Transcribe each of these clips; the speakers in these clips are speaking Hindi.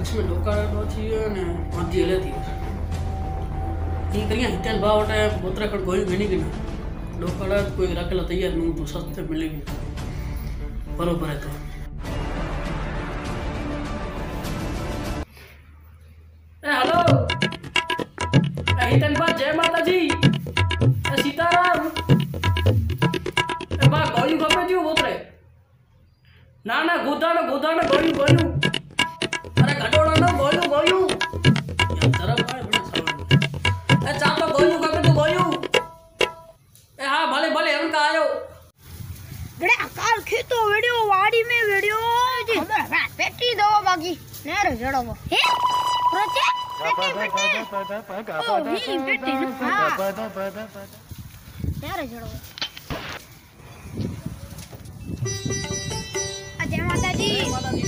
कच्छ में डोकाड़ा तो थी ने माथी ले थी ये करिया हितेन भाव वटे बोतरा कण कोई घणी की डोकाड़ा कोई रखेला तैयार नु तो सस्ते मिलेगी बरोबर है तो ए हेलो हितेन बा जय माता जी ए सीताराम ए बा गोयू खपे जो बोतरे ना ना गोदानो गोयू अरे घटोड़ा ना गोयू यार जरा भाई बड़ा सवाल ए चापा गोयू खपे तू गोयू ए हां भले हम का आयो बड़े काल खेतो वीडियो वाड़ी में वीडियो जी पेटी दो बाकी नेरे जड़ो हे रोचे पेटी ओ ही पेटी हां नेरे जड़ो अजय माता जी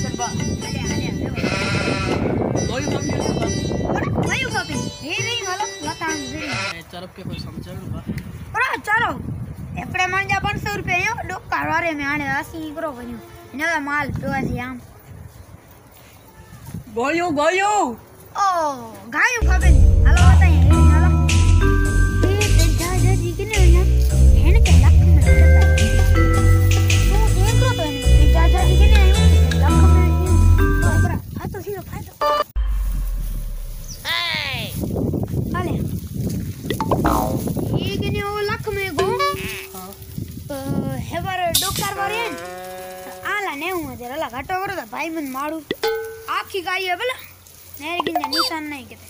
सरबा आले गोयू खपे वयू कपी हे नहीं वाला लतान वीडियो ए चरप के कोई समझण बा अरे चलो एकड़े मन जा 500 रुपया यो डोका वारे में आने आसी करो बन्यो नवा माल पेवासी आम गोयू ओ गायू खबे हेलो बताए हेलो ये पेजा जी के ने हेन के लख में तू देख लो तो पेजा जी के ने लख में बराबर हां तो सीधो खाए अले ये के ने वो लख में गो हेवर डोकर वारे आला ने हूं जरा ला घटो करो तो भाई मन मारू आखी गाई है भला मेरे गिन निशान नहीं केते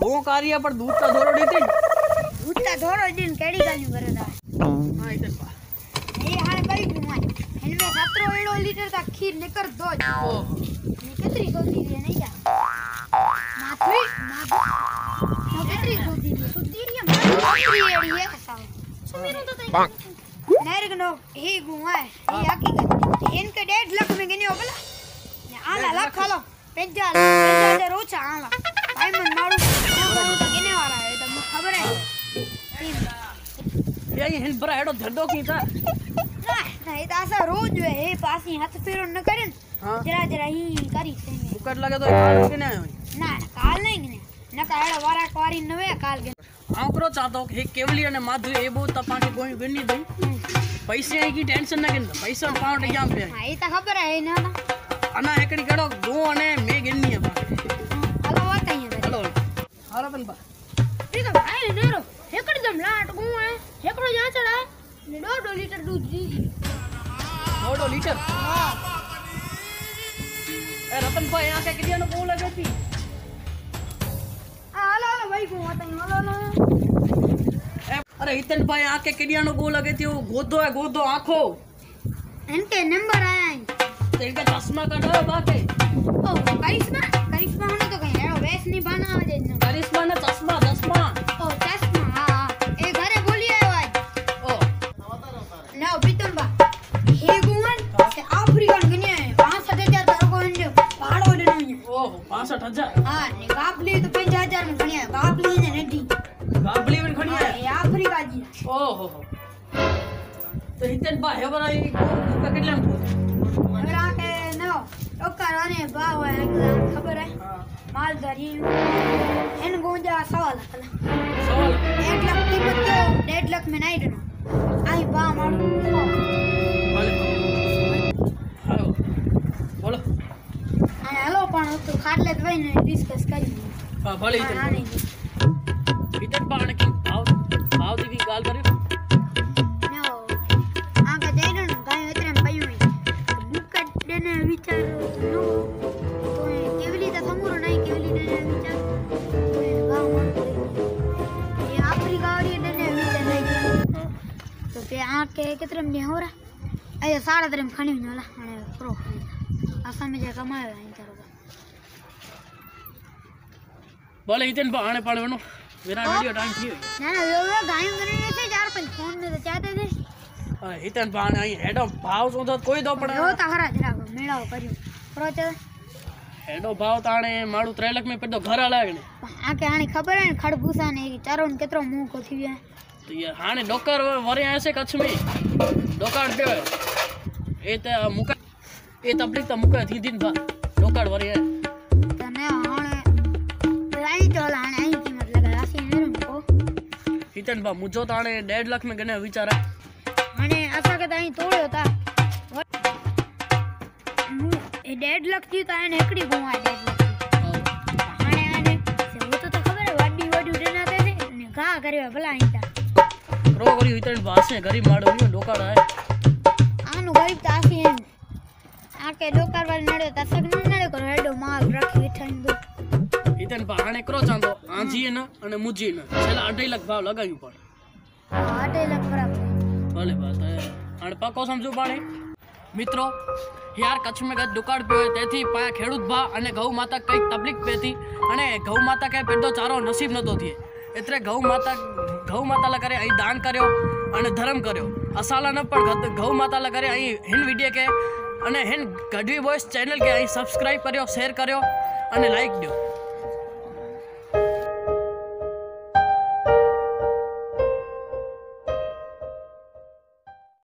वो कार्य पर दूध का धोरो देते दिन केड़ी गालियो करे दा हां इधर बा ये हाने भाई घुमाए इनमें 17 लीटर तक खीर निकर दो ओ ये कितनी गोदी है नहीं जा माथुई कितनी गोदी है सुधीरी है माथुई है साव सुमीरो तो तई नेरे गनो ही घुमाए ये आकी इनके 1.5 लाख में गिनियो भला आला लाख खालो पेजा रोचा आला भाई मन मारू तो गिने वाला है तो खबर है ये हिन पर एडो धंधो की था नहीं तो ऐसा रोज है ये पासी हाथ फेरो न करन जरा ही करी से बुकट लगे तो काल के ना ना काल नहीं गिने न काड़ा वारा क्वारी नवे काल के आंकड़ो चाहतो हे केवली ने माधु ए बो तपा के कोई गनी दई पैसे की टेंशन न गिन पैसा पाउंड यहां पे हां ये तो खबर है ना अना एकड़ी कड़ो गो ने मे गिनी है हेलो वात है हेलो हारा बन बा ठीक है भाई नेरो एकड़ी दम लाट गो है एकड़ो जा चढ़ा ने 2 लीटर दूध दी 2 लीटर हां ए रतन भाई यहां के किदिया नो गो लगे थी हेलो भाई गो वात है हेलो अरे हितन भाई आके किदिया नो गो लगे थी गोदो है गोदो आंखो इनके नंबर आया है तो इनका चश्मा काटो बाके ओ करिश्मा होने तो कहीं है वैस नहीं बना दे करिश्मा ना चश्मा ओ चश्मा हां ए घरे बोलिए आज ओ ना बितंबा हे गुवन से अफ्रीकन गने 65,000 तारो को इंडियो भाड़ो देनो ओ 65,000 हां ने गाबली तो 50,000 में खणिया गाबली ने नडी गाबली में खड़ी है ये अफ्रीका जी ओ हो तो हितन बा हेवर आई का कितला हमरा के नो ओकर ने बाव है खबर है मालदारी इन गोंजा सवाल 1 लाख की बतो 1.5 लाख में नहीं देनो आई बा मारू हेलो बोलो हेलो पण तो खाट ले भाई ने डिस्कस करी हां भले हितन बाण की भाव दी भी गाल करियो नो आका देनो गाय एतरे पई हुई बुकट देने विचार नो तो केवली तो समूरो नहीं केवली देने विचार तो गांव में ये अफ्रीका और ये देने विचार नहीं तो पे आके कितरे में हो रहा ए सारा तरह खणी होला अने प्रो असम में जे कमायो है करो बोले हितन बाण पाणवनो मेरा वीडियो टाइम थी ना यो गाय करने से 4-5 फोन में तो चाहते थे हितन बाण आई हेडो भाव सो तो कोई दो पड़ा यो तहरा जरा मेळाव कर्यो प्रोच हेडो भाव ताणे माडू 3 लाख में पेदो घर आला ने आके हाने खबर है खड़बूसा ने चारो ने केतरो मुंह को थी है तो ये हाने डोकर वरे ऐसे कच्छ में डोकाड़ पे ए त मुका ए तबलिक त मुका थी दिन बा डोकाड़ वरे तने हितेन बा मुझो तो हाणे 1.5 लाख में गने वीचार आहे हाणे असांखे त ऐं तोड़ियो था 1.5 लाख थी त हाणे हिकिड़ी घुम आहे 1.5 लाख हाणे हाणे वो तो खबर है वाडी ॾिना ते ने घा कर्यो भला आईंदा करो करी हितेन बा से गरीब माड़ो नी डोकाड़ा आहे आनु गरीब त आसी है आके डोकार वाले नड़े त सग न नड़े को हेडो माल रखी वेठाईंदो हितेन बा हाणे करो चांदो आंजी न अने मुजी न छेला 2.5 लाख भाव लगाव्યું पण 2.5 लाख बराबर भले बात है हाणे पाको समझो पाणे मित्रों यार कच्छ में गज दुकाड़ पे होय तेथी पाया खेडूत भा अने गौ माता कई तकलीफ पे थी अने गौ माता के पेडो चारो नसीब नतो थिए एतरे गौ माता ला करे अहीं दान कर्यो अने धर्म कर्यो असाला न पण गौ माता ला करे अहीं हिन वीडियो के अने हिन गढ़वी वॉइस चैनल के अहीं सब्सक्राइब कर्यो शेयर कर्यो अने लाइक दियो।